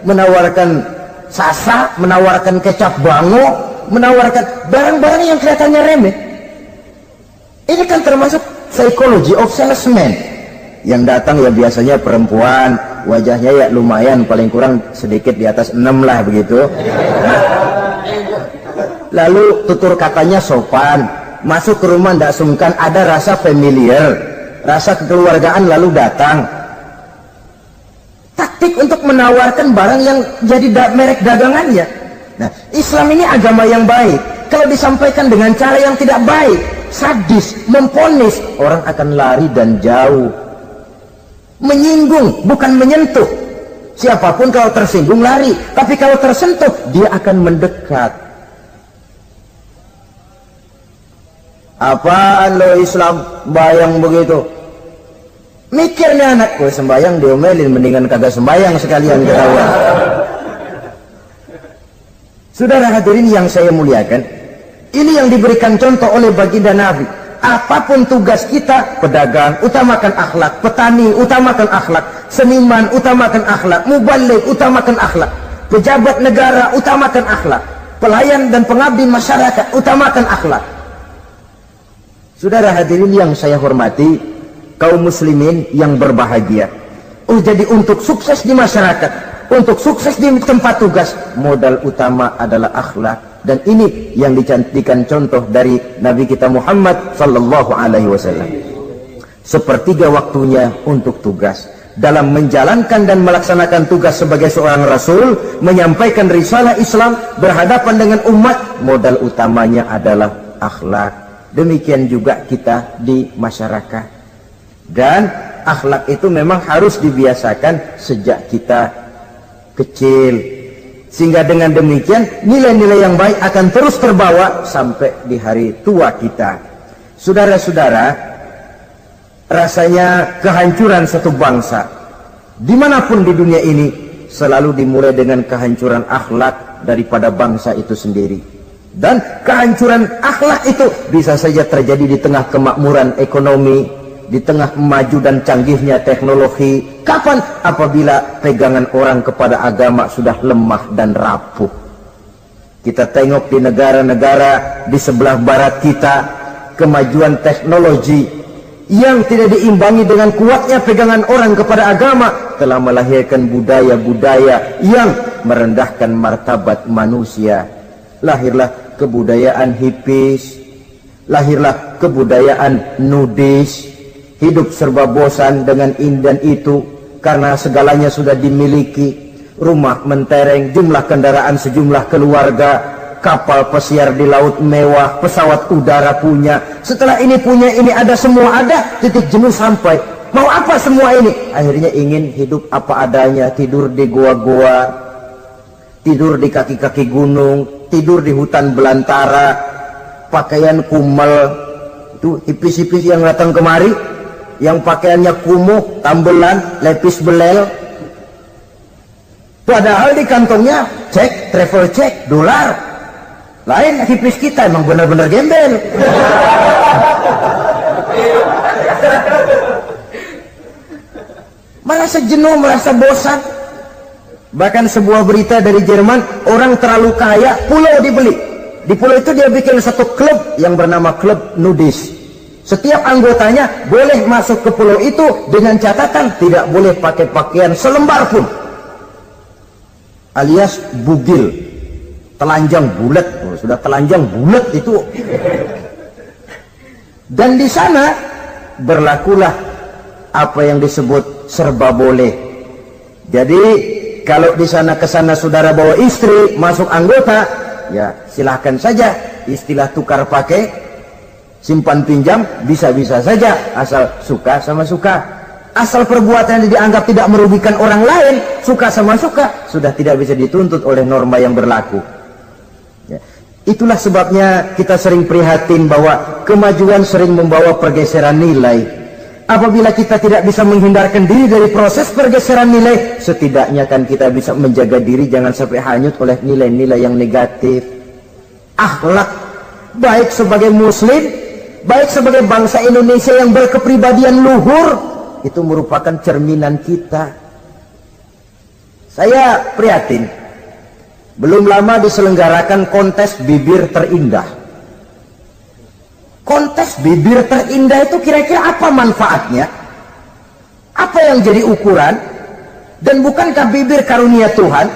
menawarkan sasa, menawarkan kecap bango, menawarkan barang-barang yang kelihatannya remeh. Ini kan termasuk psychology of salesman. Yang datang ya biasanya perempuan, wajahnya ya lumayan, paling kurang sedikit di atas 6 lah begitu. Lalu tutur katanya sopan, masuk ke rumah tidak sungkan, ada rasa familiar, rasa kekeluargaan, lalu datang. Taktik untuk menawarkan barang yang jadi merek dagangannya. Nah, Islam ini agama yang baik. Kalau disampaikan dengan cara yang tidak baik, sadis, memponis, orang akan lari dan jauh. Menyinggung, bukan menyentuh. Siapapun kalau tersinggung lari, tapi kalau tersentuh dia akan mendekat. Apaan lo Islam bayang begitu? Mikirnya anak, gue sembayang diomelin, mendingan kagak sembayang sekalian ketahuan. Saudara hadirin yang saya muliakan, ini yang diberikan contoh oleh baginda Nabi. Apapun tugas kita, pedagang utamakan akhlak, petani utamakan akhlak, seniman utamakan akhlak, mubaligh utamakan akhlak, pejabat negara utamakan akhlak, pelayan dan pengabdi masyarakat utamakan akhlak. Saudara hadirin yang saya hormati, kaum muslimin yang berbahagia. Oh, jadi untuk sukses di masyarakat, untuk sukses di tempat tugas, modal utama adalah akhlak. Dan ini yang dicantikan contoh dari Nabi kita Muhammad sallallahu alaihi wasallam. Sepertiga waktunya untuk tugas. Dalam menjalankan dan melaksanakan tugas sebagai seorang rasul, menyampaikan risalah Islam, berhadapan dengan umat, modal utamanya adalah akhlak. Demikian juga kita di masyarakat. Dan akhlak itu memang harus dibiasakan sejak kita kecil. Sehingga dengan demikian nilai-nilai yang baik akan terus terbawa sampai di hari tua kita. Saudara-saudara, rasanya kehancuran satu bangsa dimanapun di dunia ini selalu dimulai dengan kehancuran akhlak daripada bangsa itu sendiri. Dan kehancuran akhlak itu bisa saja terjadi di tengah kemakmuran ekonomi, di tengah maju dan canggihnya teknologi. Kapan? Apabila pegangan orang kepada agama sudah lemah dan rapuh. Kita tengok di negara-negara di sebelah barat kita, kemajuan teknologi yang tidak diimbangi dengan kuatnya pegangan orang kepada agama telah melahirkan budaya-budaya yang merendahkan martabat manusia. Lahirlah kebudayaan hippies, lahirlah kebudayaan nudis, hidup serba bosan dengan ini dan itu karena segalanya sudah dimiliki. Rumah mentereng, jumlah kendaraan sejumlah keluarga, kapal pesiar di laut mewah, pesawat udara punya, setelah ini punya, ini ada, semua ada, titik jenuh sampai. Mau apa semua ini? Akhirnya ingin hidup apa adanya, tidur di goa-goa, tidur di kaki-kaki gunung, tidur di hutan belantara, pakaian kumel. Itu hipis-hipis yang datang kemari, yang pakaiannya kumuh, tambelan, lepis belel, padahal di kantongnya cek, travel cek, dolar. Lain hipis kita, emang benar-benar gembel. Merasa jenuh, merasa bosan. Bahkan sebuah berita dari Jerman, orang terlalu kaya, pulau dibeli. Di pulau itu dia bikin satu klub yang bernama klub nudis. Setiap anggotanya boleh masuk ke pulau itu dengan catatan tidak boleh pakai pakaian selembar pun, alias bugil, telanjang bulat. Sudah telanjang bulat itu. Dan di sana berlakulah apa yang disebut serba boleh. Jadi kalau di sana ke sana saudara bawa istri masuk anggota, ya silahkan saja. Istilah tukar pakai, simpan pinjam, bisa-bisa saja, asal suka sama suka. Asal perbuatan yang dianggap tidak merugikan orang lain, suka sama suka, sudah tidak bisa dituntut oleh norma yang berlaku. Ya. Itulah sebabnya kita sering prihatin bahwa kemajuan sering membawa pergeseran nilai. Apabila kita tidak bisa menghindarkan diri dari proses pergeseran nilai, setidaknya kan kita bisa menjaga diri jangan sampai hanyut oleh nilai-nilai yang negatif. Akhlak, baik sebagai muslim, baik sebagai bangsa Indonesia yang berkepribadian luhur, itu merupakan cerminan kita. Saya prihatin, belum lama diselenggarakan kontes bibir terindah. Kontes bibir terindah itu kira-kira apa manfaatnya? Apa yang jadi ukuran? Dan bukankah bibir karunia Tuhan?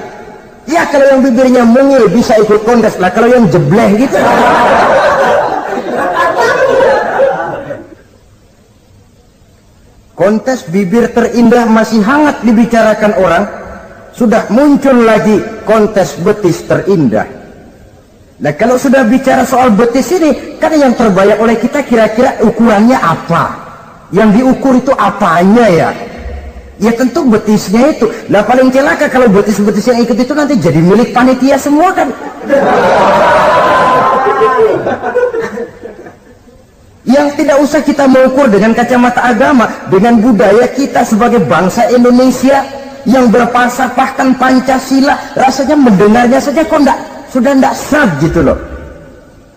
Ya kalau yang bibirnya mungil bisa ikut kontes lah, kalau yang jebleh gitu. Kontes bibir terindah masih hangat dibicarakan orang. Sudah muncul lagi kontes betis terindah. Nah kalau sudah bicara soal betis ini, kan yang terbayang oleh kita kira-kira ukurannya apa? Yang diukur itu apanya ya? Ya tentu betisnya itu. Nah paling celaka kalau betis-betis yang ikut itu nanti jadi milik panitia semua kan. Yang tidak usah kita mengukur dengan kacamata agama, dengan budaya kita sebagai bangsa Indonesia yang berfalsafahkan Pancasila, rasanya mendengarnya saja kok sudah tidak sah gitu loh.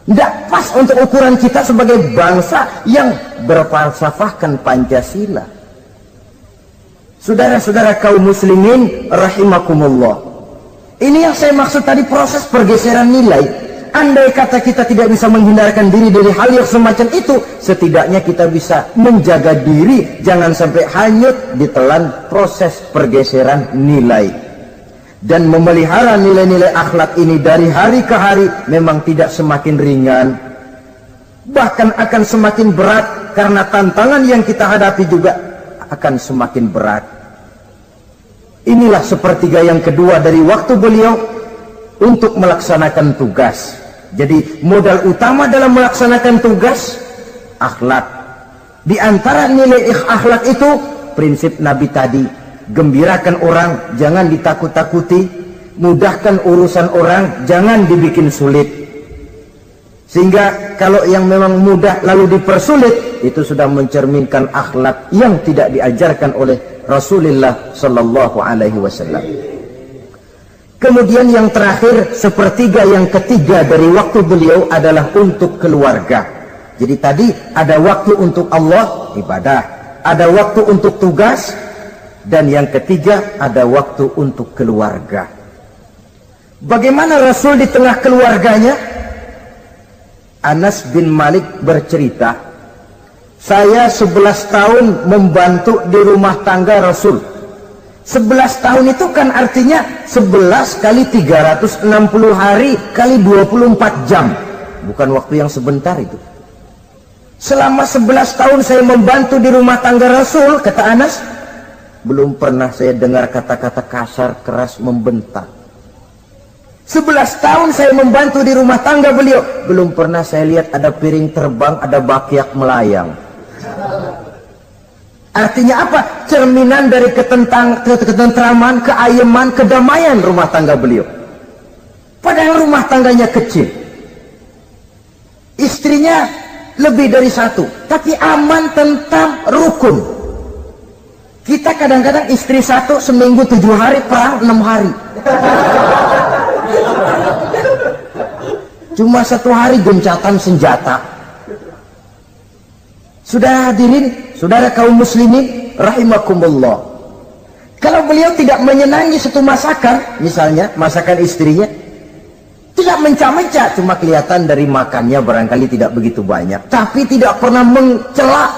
Tidak pas untuk ukuran kita sebagai bangsa yang berfalsafahkan Pancasila. Saudara-saudara kaum muslimin rahimakumullah, ini yang saya maksud tadi, proses pergeseran nilai. Andai kata kita tidak bisa menghindarkan diri dari hal yang semacam itu, setidaknya kita bisa menjaga diri jangan sampai hanyut ditelan proses pergeseran nilai. Dan memelihara nilai-nilai akhlak ini dari hari ke hari memang tidak semakin ringan, bahkan akan semakin berat, karena tantangan yang kita hadapi juga akan semakin berat. Inilah sepertiga yang kedua dari waktu beliau untuk melaksanakan tugas. Jadi modal utama dalam melaksanakan tugas akhlak. Di antara nilai akhlak itu prinsip Nabi tadi, gembirakan orang, jangan ditakut-takuti, mudahkan urusan orang, jangan dibikin sulit. Sehingga kalau yang memang mudah lalu dipersulit, itu sudah mencerminkan akhlak yang tidak diajarkan oleh Rasulullah sallallahu alaihi wasallam. Kemudian yang terakhir, sepertiga yang ketiga dari waktu beliau adalah untuk keluarga. Jadi tadi ada waktu untuk Allah, ibadah, ada waktu untuk tugas, dan yang ketiga ada waktu untuk keluarga. Bagaimana Rasul di tengah keluarganya? Anas bin Malik bercerita, saya 11 tahun membantu di rumah tangga Rasul. 11 tahun itu kan artinya 11 kali 360 hari kali 24 jam. Bukan waktu yang sebentar itu. Selama 11 tahun saya membantu di rumah tangga Rasul, kata Anas, belum pernah saya dengar kata-kata kasar, keras, membentak. 11 tahun saya membantu di rumah tangga beliau, belum pernah saya lihat ada piring terbang, ada bakyak melayang. Artinya apa? Cerminan dari ketentraman, keayeman, kedamaian rumah tangga beliau. Padahal rumah tangganya kecil, istrinya lebih dari satu, tapi aman, tentram, rukun. Kita kadang-kadang istri satu seminggu 7 hari, perang 6 hari. Cuma 1 hari gencatan senjata. Sudah hadirin, saudara kaum muslimin rahimakumullah, kalau beliau tidak menyenangi satu masakan, misalnya masakan istrinya, Tidak mencah-mencah, cuma kelihatan dari makannya barangkali tidak begitu banyak. Tapi tidak pernah mencela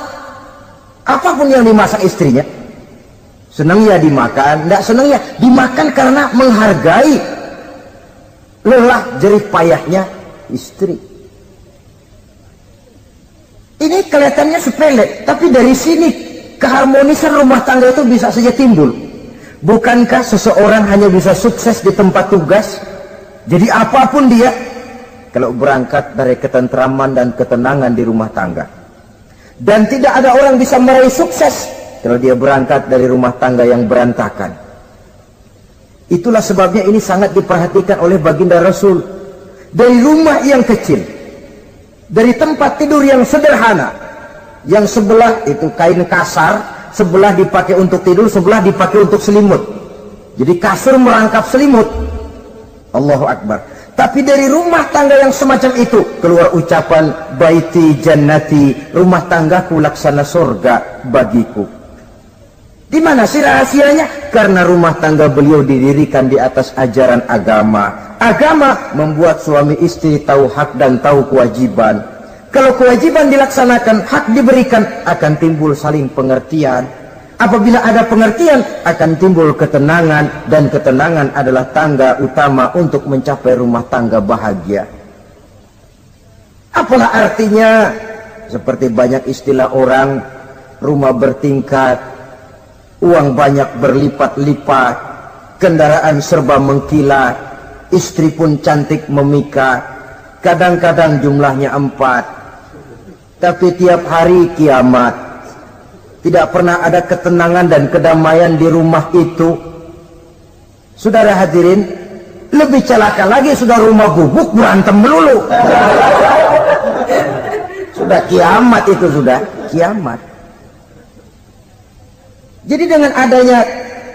apapun yang dimasak istrinya. Senang ya dimakan, tidak senang ya dimakan karena menghargai lelah jerih payahnya istri. Ini kelihatannya sepele, tapi dari sini keharmonisan rumah tangga itu bisa saja timbul. Bukankah seseorang hanya bisa sukses di tempat tugas? Jadi apapun dia, kalau berangkat dari ketentraman dan ketenangan di rumah tangga. Dan tidak ada orang bisa meraih sukses kalau dia berangkat dari rumah tangga yang berantakan. Itulah sebabnya ini sangat diperhatikan oleh baginda Rasul. Dari rumah yang kecil, dari tempat tidur yang sederhana, yang sebelah itu kain kasar, sebelah dipakai untuk tidur, sebelah dipakai untuk selimut. Jadi kasur merangkap selimut. Allahu Akbar. Tapi dari rumah tangga yang semacam itu keluar ucapan baiti jannati, rumah tanggaku laksana surga bagiku. Di mana sih rahasianya? Karena rumah tangga beliau didirikan di atas ajaran agama. Agama membuat suami istri tahu hak dan tahu kewajiban. Kalau kewajiban dilaksanakan, hak diberikan, akan timbul saling pengertian. Apabila ada pengertian, akan timbul ketenangan, dan ketenangan adalah tangga utama untuk mencapai rumah tangga bahagia. Apalah artinya? Seperti banyak istilah orang, rumah bertingkat, uang banyak berlipat-lipat, kendaraan serba mengkilat, istri pun cantik memikat, kadang-kadang jumlahnya 4, tapi tiap hari kiamat. Tidak pernah ada ketenangan dan kedamaian di rumah itu. Saudara hadirin, lebih celaka lagi sudah rumah gubuk berantem melulu. Sudah kiamat itu, sudah kiamat. Jadi dengan adanya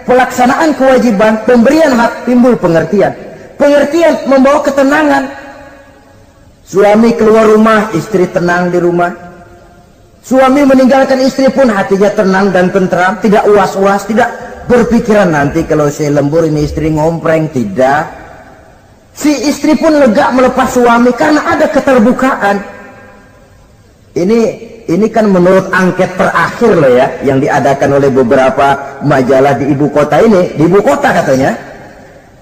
pelaksanaan kewajiban, pemberian hak, timbul pengertian. Pengertian membawa ketenangan. Suami keluar rumah, istri tenang di rumah. Suami meninggalkan istri pun hatinya tenang dan tentram, tidak was-was, tidak berpikiran nanti kalau saya lembur ini istri ngompreng, tidak. Si istri pun lega melepas suami karena ada keterbukaan. Ini kan menurut angket terakhir loh ya, yang diadakan oleh beberapa majalah di ibu kota ini, di ibu kota katanya,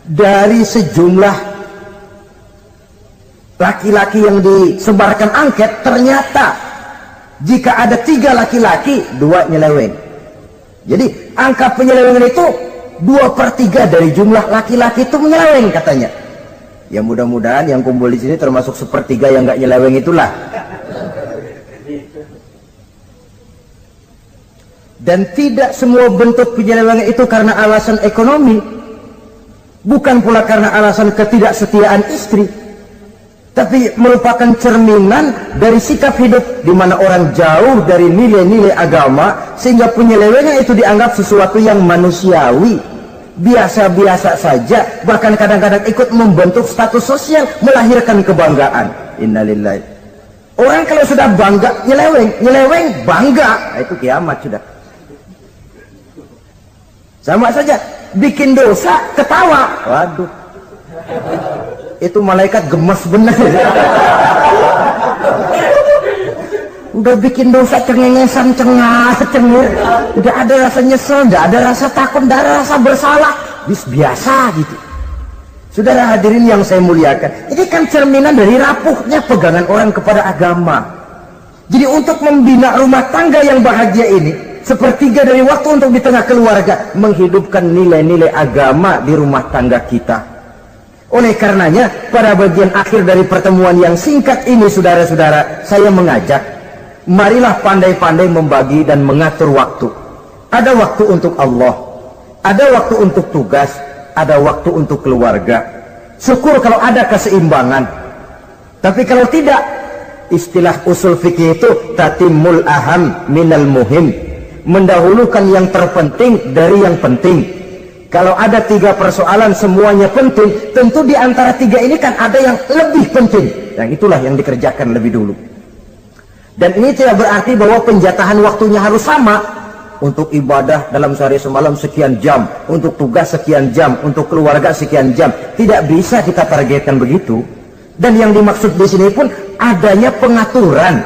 dari sejumlah laki-laki yang disebarkan angket, ternyata jika ada 3 laki-laki, 2 nyeleweng. Jadi angka penyelewengan itu 2/3 dari jumlah laki-laki itu menyeleweng katanya. Ya mudah-mudahan yang kumpul di sini termasuk 1/3 yang nggak nyeleweng itulah. Dan tidak semua bentuk penyelewengan itu karena alasan ekonomi, bukan pula karena alasan ketidaksetiaan istri, tapi merupakan cerminan dari sikap hidup di mana orang jauh dari nilai-nilai agama, sehingga penyelewengan itu dianggap sesuatu yang manusiawi, biasa-biasa saja, bahkan kadang-kadang ikut membentuk status sosial, melahirkan kebanggaan. Innalillahi. Orang kalau sudah bangga nyeleweng bangga, nah, itu kiamat sudah. Sama saja bikin dosa ketawa, waduh, itu malaikat gemes benar. Udah bikin dosa cengengesan, cengir, udah ada rasa nyesel, udah ada rasa takut, udah ada rasa bersalah, biasa gitu. Saudara hadirin yang saya muliakan, ini kan cerminan dari rapuhnya pegangan orang kepada agama. Jadi untuk membina rumah tangga yang bahagia ini, 1/3 dari waktu untuk di tengah keluarga menghidupkan nilai-nilai agama di rumah tangga kita. Oleh karenanya, pada bagian akhir dari pertemuan yang singkat ini, saudara-saudara, saya mengajak, marilah pandai-pandai membagi dan mengatur waktu. Ada waktu untuk Allah, ada waktu untuk tugas, ada waktu untuk keluarga. Syukur kalau ada keseimbangan. Tapi kalau tidak, istilah usul fikih itu tatimul aham minal muhim, mendahulukan yang terpenting dari yang penting. Kalau ada 3 persoalan semuanya penting, tentu di antara 3 ini kan ada yang lebih penting, yang itulah yang dikerjakan lebih dulu. Dan ini tidak berarti bahwa penjatahan waktunya harus sama. Untuk ibadah dalam sehari semalam sekian jam, untuk tugas sekian jam, untuk keluarga sekian jam. Tidak bisa kita targetkan begitu. Dan yang dimaksud di sini pun adanya pengaturan.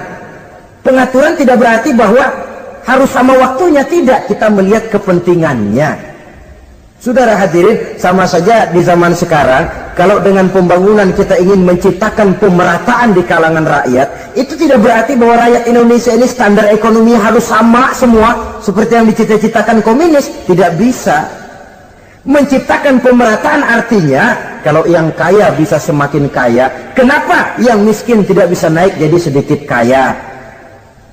Pengaturan tidak berarti bahwa harus sama waktunya, tidak. Kita melihat kepentingannya. Saudara hadirin, sama saja di zaman sekarang, kalau dengan pembangunan kita ingin menciptakan pemerataan di kalangan rakyat, itu tidak berarti bahwa rakyat Indonesia ini standar ekonomi harus sama semua, seperti yang dicita-citakan komunis. Tidak bisa. Menciptakan pemerataan artinya, kalau yang kaya bisa semakin kaya, kenapa yang miskin tidak bisa naik jadi sedikit kaya?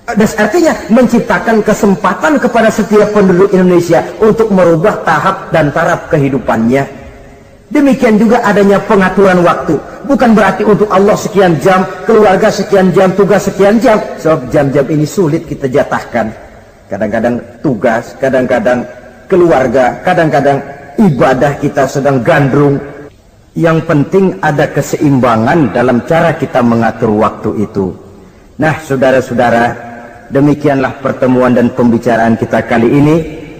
Dan artinya menciptakan kesempatan kepada setiap penduduk Indonesia untuk merubah tahap dan taraf kehidupannya. Demikian juga adanya pengaturan waktu. Bukan berarti untuk Allah sekian jam, keluarga sekian jam, tugas sekian jam. Sebab jam-jam ini sulit kita jatahkan. Kadang-kadang tugas, kadang-kadang keluarga, kadang-kadang ibadah kita sedang gandrung. Yang penting ada keseimbangan dalam cara kita mengatur waktu itu. Nah, saudara-saudara, demikianlah pertemuan dan pembicaraan kita kali ini.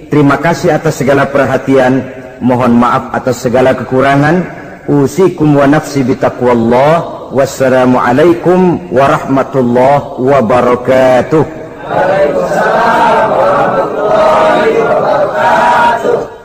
Terima kasih atas segala perhatian. Mohon maaf atas segala kekurangan. Usikum wa nafsi bitaqwallah. Wassalamualaikum warahmatullahi wabarakatuh. Waalaikumsalam warahmatullahi wabarakatuh.